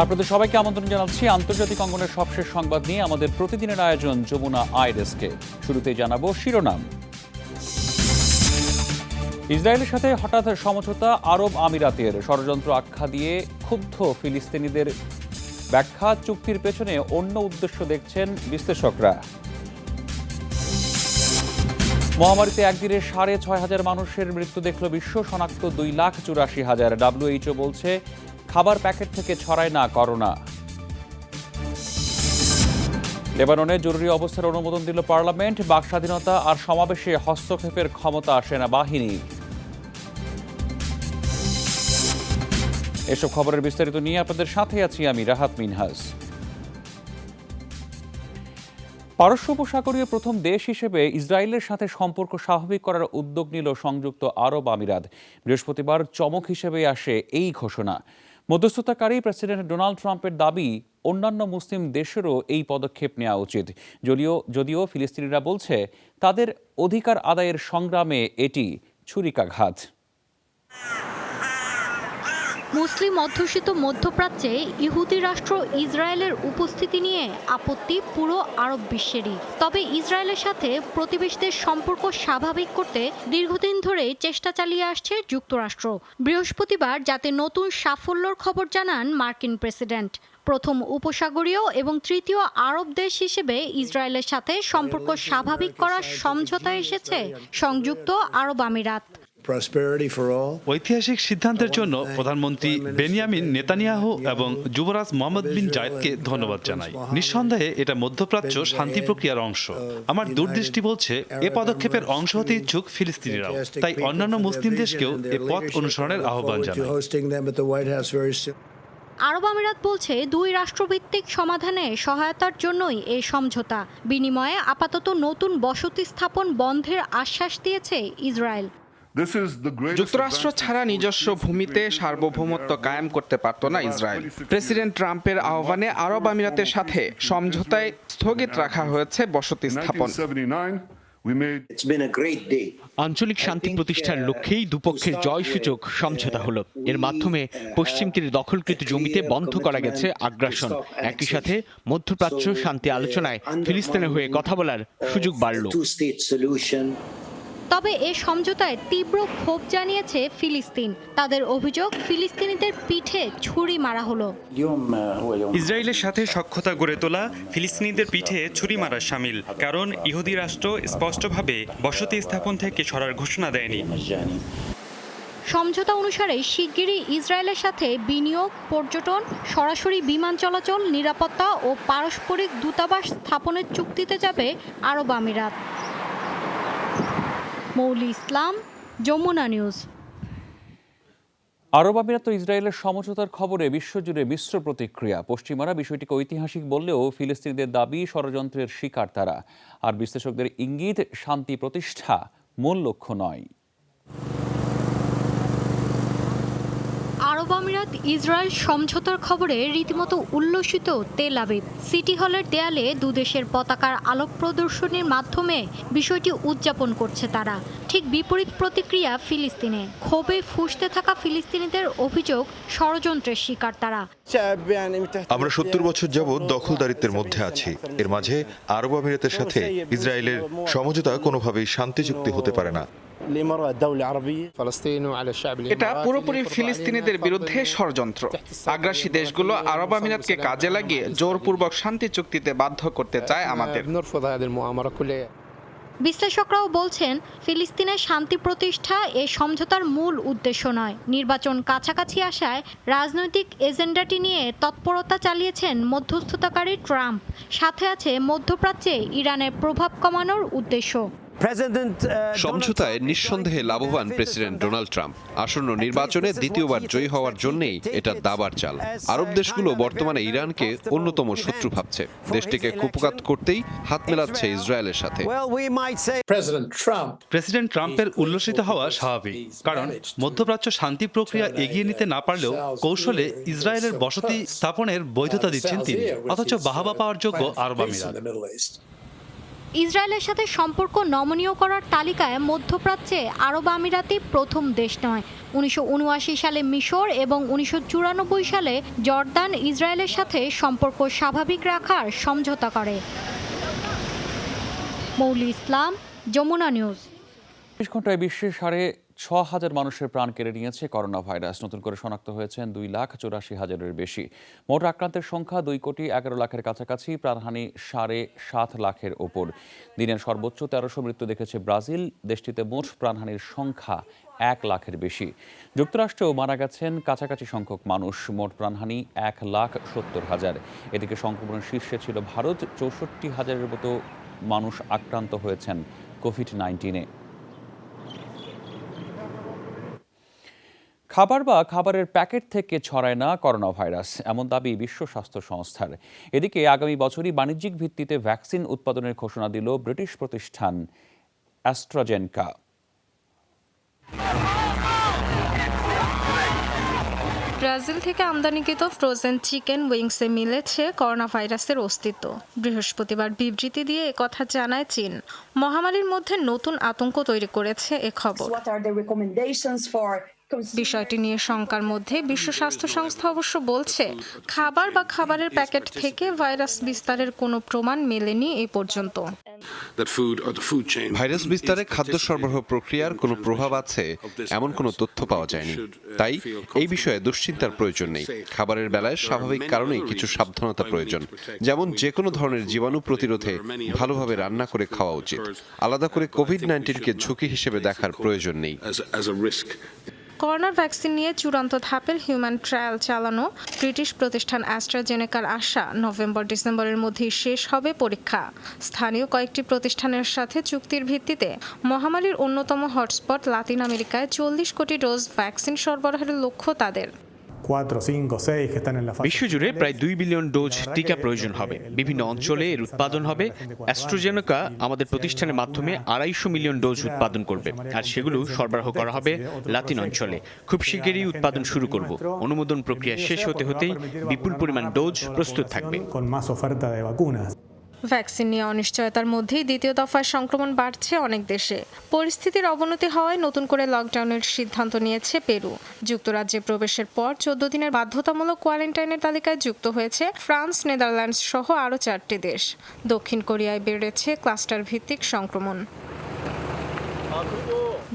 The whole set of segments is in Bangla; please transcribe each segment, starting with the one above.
আপনাদের সবাইকে আমন্ত্রণ জানাচ্ছি আন্তর্জাতিক অঙ্গনের সবশেষ সংবাদ নিয়ে আমাদের প্রতিদিনের আয়োজন যমুনা আইডেস্কে। শুরুতেই জানাবো শিরোনাম। ইসরায়েলের সাথে হঠাৎ সমঝোতা আরব আমিরাতের, ষড়যন্ত্র আখ্যা দিয়ে ক্ষুব্ধ ফিলিস্তিনিদের ব্যাখ্যা, চুক্তির পেছনে অন্য উদ্দেশ্য দেখছেন বিশ্লেষকরা। মহামারীতে একদিনে 6,500 মানুষের মৃত্যু দেখল বিশ্ব, শনাক্ত 2,84,000। WHO বলছে খাবার প্যাকেট থেকে ছড়ায় না করোনা। লেবাননে জরুরি অবস্থার অনুমোদন দিল পার্লামেন্ট, বাক স্বাধীনতা আর সমাবেশে হস্তক্ষেপের ক্ষমতা সেনাবাহিনীর। এসব খবরের বিস্তারিত নিয়ে আপনাদের সাথে আছি আমি রাহাত মিনহাজ। পারস্য উপসাগরীয় প্রথম দেশ হিসেবে ইসরায়েলের সাথে সম্পর্ক স্বাভাবিক করার উদ্যোগ নিল সংযুক্ত আরব আমিরাত। বৃহস্পতিবার চমক হিসেবে আসে এই ঘোষণা। মধ্যস্থতাকারী প্রেসিডেন্ট ডোনাল্ড ট্রাম্পের দাবি, অন্যান্য মুসলিম দেশেরও এই পদক্ষেপ নেওয়া উচিত। যদিও ফিলিস্তিনিরা বলছে তাদের অধিকার আদায়ের সংগ্রামে এটি ছুরিকাঘাত। মুসলিম অধ্যুষিত মধ্যপ্রাচ্যে ইহুদি রাষ্ট্র ইসরায়েলের উপস্থিতি নিয়ে আপত্তি পুরো আরব বিশ্বেরই। তবে ইসরায়েলের সাথে প্রতিবেশীদের সম্পর্ক স্বাভাবিক করতে দীর্ঘদিন ধরে চেষ্টা চালিয়ে আসছে যুক্তরাষ্ট্র। বৃহস্পতিবার যাতে নতুন সাফল্যর খবর জানান মার্কিন প্রেসিডেন্ট। প্রথম উপসাগরীয় এবং তৃতীয় আরব দেশ হিসেবে ইসরায়েলের সাথে সম্পর্ক স্বাভাবিক করার সমঝোতা এসেছে সংযুক্ত আরব আমিরাত। ঐতিহাসিক সিদ্ধান্তের জন্য প্রধানমন্ত্রী বেনিয়ামিন নেতানিয়াহু এবং যুবরাজ মোহাম্মদ বিন জায়েদকে ধন্যবাদ জানাই। নিঃসন্দেহে এটা মধ্যপ্রাচ্য শান্তি প্রক্রিয়ার অংশ। আমার দূরদৃষ্টি বলছে এ পদক্ষেপের অংশ হতে ইচ্ছুক ফিলিস্তিনিরাও, তাই অন্যান্য মুসলিম দেশকেও এ পথ অনুসরণের আহ্বান জানাই। আরব আমিরাত বলছে দুই রাষ্ট্রভিত্তিক সমাধানে সহায়তার জন্যই এই সমঝোতা। বিনিময়ে আপাতত নতুন বসতি স্থাপন বন্ধের আশ্বাস দিয়েছে ইসরায়েল। যুক্তরাষ্ট্র ছাড়া নিজস্ব ভূমিতে সার্বভৌমত্ব কায়েম করতে পারত না ইসরায়েল। প্রেসিডেন্ট ট্রাম্পের আহ্বানে আরব আমিরাতের সাথে সমঝোতায় স্থগিত রাখা হয়েছে বসতি স্থাপন। আঞ্চলিক শান্তি প্রতিষ্ঠার লক্ষ্যেই দুপক্ষের জয়সূচক সমঝোতা হলো। এর মাধ্যমে পশ্চিম তীরে দখলকৃত জমিতে বন্ধ করা গেছে আগ্রাসন। একই সাথে মধ্যপ্রাচ্য শান্তি আলোচনায় ফিলিস্তিনের হয়ে কথা বলার সুযোগ বাড়ল। তবে এ সমঝোতায় তীব্র ক্ষোভ জানিয়েছে ফিলিস্তিন। তাদের অভিযোগ, ফিলিস্তিনিদের পিঠে ছুরি মারা হলো। ইসরায়েলের সাথে সখ্যতা গড়ে তোলা ফিলিস্তিনিদের পিঠে ছুরি মারা শামিল, কারণ ইহুদি রাষ্ট্র স্পষ্টভাবে বসতি স্থাপন থেকে সরার ঘোষণা দেয়নি। সমঝোতা অনুসারে শিগগিরই ইসরায়েলের সাথে বিনিয়োগ, পর্যটন, সরাসরি বিমান চলাচল, নিরাপত্তা ও পারস্পরিক দূতাবাস স্থাপনের চুক্তিতে যাবে আরব আমিরাত। মৌলি ইসলাম, যমুনা নিউজ। আরব আমিরাত ও ইসরায়েলের সমঝোতার খবরে বিশ্বজুড়ে মিশ্র প্রতিক্রিয়া। পশ্চিমারা বিষয়টিকে ঐতিহাসিক বললেও ফিলিস্তিনিদের দাবি ষড়যন্ত্রের শিকার তারা। আর বিশ্লেষকদের ইঙ্গিত, শান্তি প্রতিষ্ঠা মূল লক্ষ্য নয়। আরব আমিরাত ইসরায়েল সমঝোতার খবরে রীতিমতো উল্লসিত তেল আবিব। সিটি হলের দেয়ালে দুদেশের পতাকার আলোক প্রদর্শনীর মাধ্যমে বিষয়টি উদযাপন করছে তারা। ঠিক বিপরীত প্রতিক্রিয়া ফিলিস্তিনে। ক্ষোভে ফুঁসতে থাকা ফিলিস্তিনিদের অভিযোগ, ষড়যন্ত্রের শিকার তারা। আমরা 70 বছর যাবৎ দখলদারিত্বের মধ্যে আছি। এর মাঝে আরব আমিরাতের সাথে ইসরায়েলের সমঝোতা কোনোভাবেই শান্তি চুক্তি হতে পারে না। এটা পুরোপুরি ফিলিস্তিনিদের বিরুদ্ধে ষড়যন্ত্র। আগ্রাসী দেশগুলো আরব আমিরাতকে কাজে লাগিয়ে জোরপূর্বক শান্তি চুক্তিতে বাধ্য করতে চায় আমাদের। বিশ্লেষকরাও বলছেন, ফিলিস্তিনের শান্তি প্রতিষ্ঠা এ সমঝোতার মূল উদ্দেশ্য নয়। নির্বাচন কাছাকাছি আসায় রাজনৈতিক এজেন্ডাটি নিয়ে তৎপরতা চালিয়েছেন মধ্যস্থতাকারী ট্রাম্প। সাথে আছে মধ্যপ্রাচ্যে ইরানের প্রভাব কমানোর উদ্দেশ্য। সমঝোতায় নিঃসন্দেহে লাভবান প্রেসিডেন্ট ডোনাল্ড ট্রাম্প। আসন্ন নির্বাচনে দ্বিতীয়বার জয়ী হওয়ার জন্যই এটা দাবার চাল। আরব দেশগুলো বর্তমানে ইরানকে অন্যতম শত্রু ভাবছে। দেশটিকে কুপকাত করতেই হাত মেলাচ্ছে ইসরায়েলের সাথে। প্রেসিডেন্ট ট্রাম্পের উল্লসিত হওয়া স্বাভাবিক, কারণ মধ্যপ্রাচ্য শান্তি প্রক্রিয়া এগিয়ে নিতে না পারলেও কৌশলে ইসরায়েলের বসতি স্থাপনের বৈধতা দিচ্ছেন তিনি, অথচ বাহাবা পাওয়ার যোগ্য আরব আমিরাত। ইসরায়েলের সাথে সম্পর্ক নমনীয় করার তালিকায় মধ্যপ্রাচ্যে আরব আমিরাতই প্রথম দেশ নয়। 1979 সালে মিশর এবং 1994 সালে জর্দান ইসরায়েলের সাথে সম্পর্ক স্বাভাবিক রাখার সমঝোতা করে। মৌলি ইসলাম, যমুনা নিউজ। ২৪ ঘন্টায় বিশ্বে ৬,৫০০ মানুষের প্রাণ কেড়ে নিয়েছে করোনা ভাইরাস। নতুন করে শনাক্ত হয়েছেন 2,84,000-এর বেশি। মোট আক্রান্তের সংখ্যা 2,11,00,000-এর কাছাকাছি, প্রাণহানি 7.5 লাখের ওপর। দিনের সর্বোচ্চ 1300 মৃত্যু দেখেছে ব্রাজিল। দেশটিতে মোট প্রাণহানির সংখ্যা 1 লাখের বেশি। যুক্তরাষ্ট্রেও মারা গেছেন কাছাকাছি সংখ্যক মানুষ, মোট প্রাণহানি 1,70,000। এদিকে সংক্রমণের শীর্ষে ছিল ভারত, 64,000-এর মতো মানুষ আক্রান্ত হয়েছেন কোভিড-19-এ। খাবার বা খাবারের প্যাকেট থেকে ছড়ায় না করোনা ভাইরাস, এমন দাবি বিশ্ব স্বাস্থ্য সংস্থার। এদিকে আগামী বছরই বাণিজ্যিক ভিত্তিতে ভ্যাকসিন উৎপাদনের ঘোষণা দিল ব্রিটিশ প্রতিষ্ঠান অ্যাস্ট্রাজেনেকা। ব্রাজিল থেকে আমদানিকৃত ফ্রোজেন চিকেন উইংসে মিলেছে করোনা ভাইরাসের অস্তিত্ব। বৃহস্পতিবার বিবৃতি দিয়ে একথা জানায় চীন। মহামারীর মধ্যে নতুন আতঙ্ক তৈরি করেছে এ খবর। বিষয়টি নিয়ে শঙ্কার মধ্যে বিশ্ব স্বাস্থ্য সংস্থা অবশ্য বলছে, খাবার বা খাবারের প্যাকেট থেকে ভাইরাস বিস্তারের কোনো প্রমাণ মেলেনি এ পর্যন্ত। ভাইরাস বিস্তারে খাদ্য সরবরাহ প্রক্রিয়ার কোনো প্রভাব আছে এমন কোনো তথ্য পাওয়া যায়নি। তাই এই বিষয়ে দুশ্চিন্তার প্রয়োজন নেই। খাবারের বেলায় স্বাভাবিক কারণেই কিছু সাবধানতা প্রয়োজন, যেমন যে কোনো ধরনের জীবাণু প্রতিরোধে ভালোভাবে রান্না করে খাওয়া উচিত। আলাদা করে কোভিড-19-কে ঝুঁকি হিসেবে দেখার প্রয়োজন নেই। করোনার ভ্যাকসিন নিয়ে চূড়ান্ত ধাপের হিউম্যান ট্রায়াল চালানো ব্রিটিশ প্রতিষ্ঠান অ্যাস্ট্রাজেনেকার আশা, নভেম্বর-ডিসেম্বরের মধ্যেই শেষ হবে পরীক্ষা। স্থানীয় কয়েকটি প্রতিষ্ঠানের সাথে চুক্তির ভিত্তিতে মহামারীর অন্যতম হটস্পট লাতিন আমেরিকায় 40 কোটি ডোজ ভ্যাকসিন সরবরাহের লক্ষ্য তাদের। বিশ্বজুড়ে প্রায় 2 বিলিয়ন ডোজ টিকা প্রয়োজন হবে। বিভিন্ন অঞ্চলে এর উৎপাদন হবে। অ্যাস্ট্রাজেনেকা আমাদের প্রতিষ্ঠানের মাধ্যমে 250 মিলিয়ন ডোজ উৎপাদন করবে, আর সেগুলো সরবরাহ করা হবে লাতিন অঞ্চলে। খুব শিগগিরই উৎপাদন শুরু করব। অনুমোদন প্রক্রিয়া শেষ হতে হতেই বিপুল পরিমাণ ডোজ প্রস্তুত থাকবে। ভ্যাকসিন নিয়ে অনিশ্চয়তার মধ্যেই দ্বিতীয় দফায় সংক্রমণ বাড়ছে অনেক দেশে। পরিস্থিতির অবনতি হওয়ায় নতুন করে লকডাউনের সিদ্ধান্ত নিয়েছে পেরু। যুক্তরাজ্যে প্রবেশের পর 14 দিনের বাধ্যতামূলক কোয়ারেন্টাইনের তালিকায় যুক্ত হয়েছে ফ্রান্স, নেদারল্যান্ডস সহ আরও 4টি দেশ। দক্ষিণ কোরিয়ায় বেড়েছে ক্লাস্টার ভিত্তিক সংক্রমণ।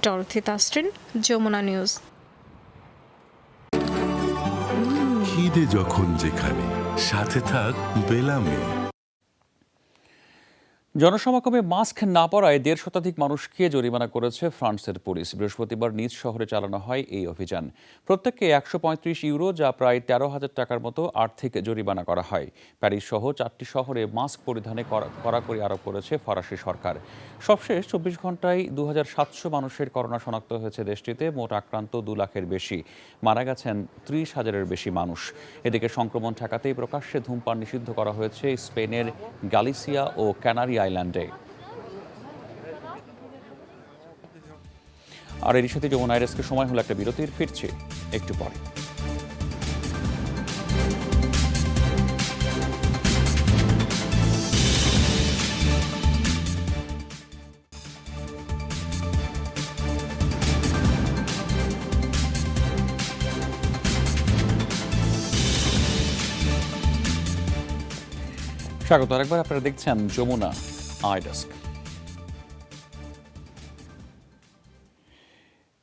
Dorothy Tasrin, Jamuna news. খিদে যখন যেখানে, সাথে থাক বেলামে। জনসমাগমে মাস্ক না পরায় 1.5 শতাধিক মানুষকে জরিমানা করেছে ফ্রান্সের পুলিশ। বৃহস্পতিবার নিজ শহরে চালানো হয় এই অভিযান। প্রত্যেককে 135 ইউরো, যা প্রায় 13,000 টাকার মতো আর্থিক জরিমানা করা হয়। প্যারিস সহ 4টি শহরে মাস্ক পরিধানে কড়াকড়ি আরোপ করেছে ফরাসি সরকার। সবশেষ 24 ঘন্টায় 2700 মানুষের করোনা শনাক্ত হয়েছে দেশটিতে। মোট আক্রান্ত 2 লাখের বেশি, মারা গেছেন 30,000-এর বেশি মানুষ। এদিকে সংক্রমণ ঠেকাতেই প্রকাশ্যে ধূমপান নিষিদ্ধ করা হয়েছে স্পেনের গালিসিয়া ও ক্যানারি আইল্যান্ডে। আর এর সাথে যমুনা আইরেসকে সময় হলো একটা বিরতির। ফিরছে একটু পরে। স্বাগত আরেকবার। আপনারা দেখছেন যমুনা আইডেস্ক।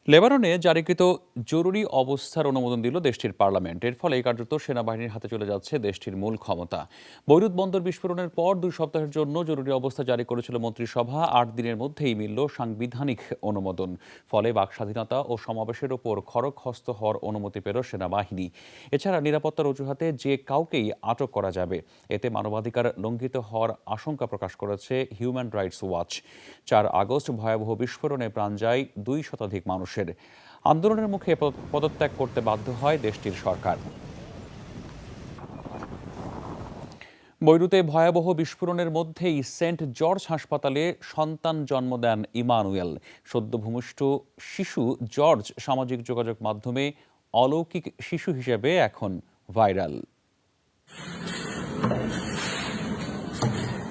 লেবাননে জারিকৃত জরুরি অবস্থার অনুমোদন দিল দেশটির পার্লামেন্ট। এর ফলে কার্যত সেনাবাহিনীর হাতে চলে যাচ্ছে দেশটির মূল ক্ষমতা। বৈরুত বন্দর বিস্ফোরণের পর 2 সপ্তাহের জন্য জরুরি অবস্থা জারি করেছিল মন্ত্রিসভা। 8 দিনের মধ্যেই মিলল সাংবিধানিক অনুমোদন। ফলে বাক স্বাধীনতা ও সমাবেশের ওপর খড়গহস্ত হওয়ার অনুমতি পেল সেনাবাহিনী। এছাড়া নিরাপত্তার অজুহাতে যে কাউকেই আটক করা যাবে। এতে মানবাধিকার লঙ্ঘিত হওয়ার আশঙ্কা প্রকাশ করেছে হিউম্যান রাইটস ওয়াচ। 4 আগস্ট ভয়াবহ বিস্ফোরণে প্রাণ যায় 2 শতাধিক মানুষ। আন্দোলনের মুখে পদত্যাগ করতে বাধ্য হয় দেশটির সরকার। বৈরুতে ভয়াবহ বিস্ফোরণের মধ্যেই সেন্ট জর্জ হাসপাতালে সন্তান জন্ম দেন ইমানুয়েল। সদ্য ভূমিষ্ঠ শিশু জর্জ সামাজিক যোগাযোগ মাধ্যমে অলৌকিক শিশু হিসেবে এখন ভাইরাল।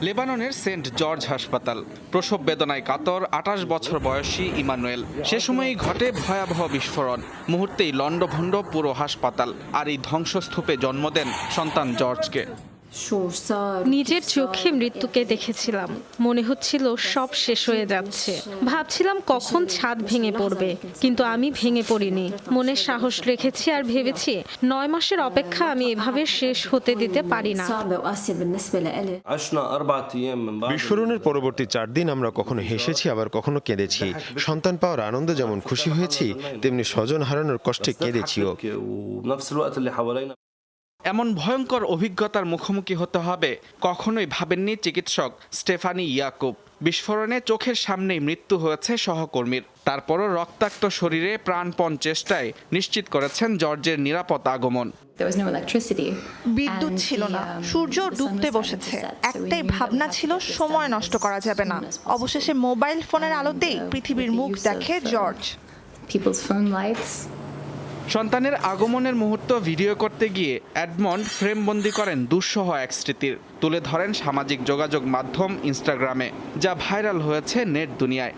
লেবাননের সেন্ট জর্জ হাসপাতাল, প্রসব বেদনায় কাতর 28 বছর বয়সী ইমানুয়েল। সে সময়ই ঘটে ভয়াবহ বিস্ফোরণ। মুহূর্তেই লণ্ডভণ্ড পুরো হাসপাতাল, আর এই ধ্বংসস্তূপে জন্ম দেন সন্তান জর্জকে। নিজের চোখে মৃত্যুকে দেখেছিলাম, মনে হচ্ছিল সব শেষ হয়ে যাচ্ছে। ভাবছিলাম কখন ছাদ ভেঙে পড়বে, কিন্তু আমি ভেঙে পড়িনি। মনে সাহস রেখেছি আর ভেবেছি 9 মাসের অপেক্ষা আমি এভাবে শেষ হতে দিতে পারি না। বিস্ফোরণের পরবর্তী 4 দিন আমরা কখনো হেসেছি, আবার কখনো কেঁদেছি। সন্তান পাওয়ার আনন্দে যেমন খুশি হয়েছি, তেমনি স্বজন হারানোর কষ্টে কেঁদেছিও। এমন ভয়ঙ্কর অভিজ্ঞতার মুখোমুখি হতে হবে কখনোই ভাবেননি চিকিৎসক স্টেফানি ইয়াকুব। বিস্ফোরণে চোখের সামনেই মৃত্যু হয়েছে সহকর্মীর। তারপরও রক্তাক্ত শরীরে প্রাণপণ চেষ্টায় নিশ্চিত করেছেন জর্জের নিরাপদ আগমন। বিদ্যুৎ ছিল না, সূর্য ডুবতে বসেছে। একটাই ভাবনা ছিল, সময় নষ্ট করা যাবে না। অবশেষে মোবাইল ফোনের আলোতেই পৃথিবীর মুখ দেখে জর্জ। সন্তানের আগমনের মুহূর্ত ভিডিও করতে গিয়ে এডমন্ড ফ্রেমবন্দি করেন দুঃসহ এক স্মৃতির। তুলে ধরেন সামাজিক যোগাযোগ মাধ্যম ইনস্টাগ্রামে, যা ভাইরাল হয়েছে নেট দুনিয়ায়।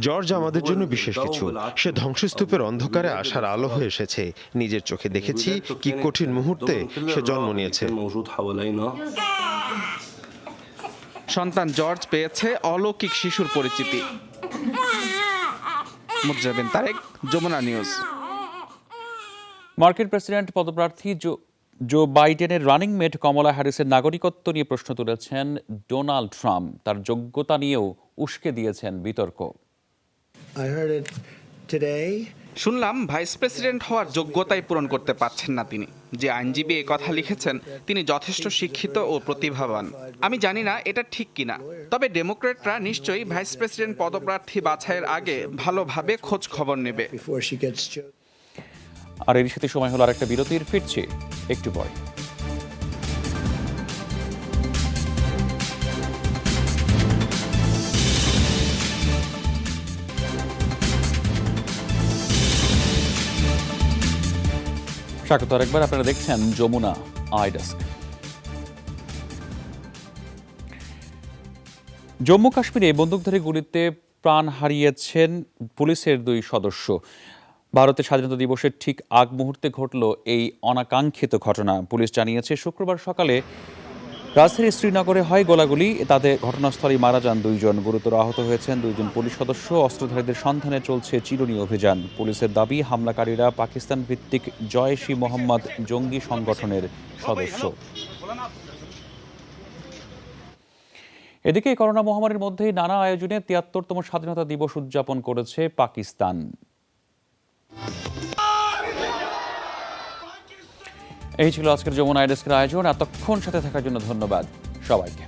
জর্জ আমাদের জন্য বিশেষ কিছু। সে ধ্বংসস্তূপের অন্ধকারে আসার আলো হয়ে এসেছে। নিজের চোখে দেখেছি কি কঠিন মুহূর্তে সে জন্ম নিয়েছে। সন্তান জর্জ পেয়েছে অলৌকিক শিশুর পরিচিতি। মুজাবিন তারেক, যমুনা নিউজ। মার্কিন প্রেসিডেন্ট পদপ্রার্থী জো বাইডেনের রানিং মেট কমলা হ্যারিসের নাগরিকত্ব নিয়ে প্রশ্ন তুলেছেন ডোনাল্ড ট্রাম্প। তার যোগ্যতা নিয়েও উস্কে দিয়েছেন বিতর্ক। শুনলাম ভাইস প্রেসিডেন্ট হওয়ার যোগ্যতাই পূরণ করতে পারছেন না তিনি। যে আইনজীবী এ কথা লিখেছেন তিনি যথেষ্ট শিক্ষিত ও প্রতিভাবান। আমি জানি না এটা ঠিক কিনা, তবে ডেমোক্র্যাটরা নিশ্চয়ই ভাইস প্রেসিডেন্ট পদপ্রার্থী বাছাইয়ের আগে ভালোভাবে খোঁজ খবর নেবে। আর এর সাথে সময় হলো আরেকটা বিরতির, ফিরছি একটু পরে। স্বাগত আরেকবার, আপনারা দেখছেন যমুনা আই ডেস্ক। জম্মু কাশ্মীরে বন্দুকধারী গুলিতে প্রাণ হারিয়েছেন পুলিশের 2 সদস্য। ভারতের স্বাধীনতা দিবসের ঠিক আগ মুহূর্তে ঘটল এই অনাকাঙ্ক্ষিত ঘটনা। পুলিশ জানিয়েছে শুক্রবার সকালে রাজধানীর শ্রীনগরে হয় গোলাগুলি। তাতে ঘটনাস্থলেই মারা যান 2 জন, গুরুতর আহত হয়েছেন 2 জন পুলিশ সদস্য। অস্ত্রধারীদের সন্ধানে চলছে চিরুনি অভিযান। পুলিশের দাবি হামলাকারীরা পাকিস্তান ভিত্তিক জয়শ-ই মোহাম্মদ জঙ্গি সংগঠনের সদস্য। এদিকে করোনা মহামারীর মধ্যেই নানা আয়োজনে 73তম স্বাধীনতা দিবস উদযাপন করেছে পাকিস্তান। এই ছিল আজকের যমুনা আই ডেস্কের আয়োজন। এতক্ষণ সাথে থাকার জন্য ধন্যবাদ সবাইকে।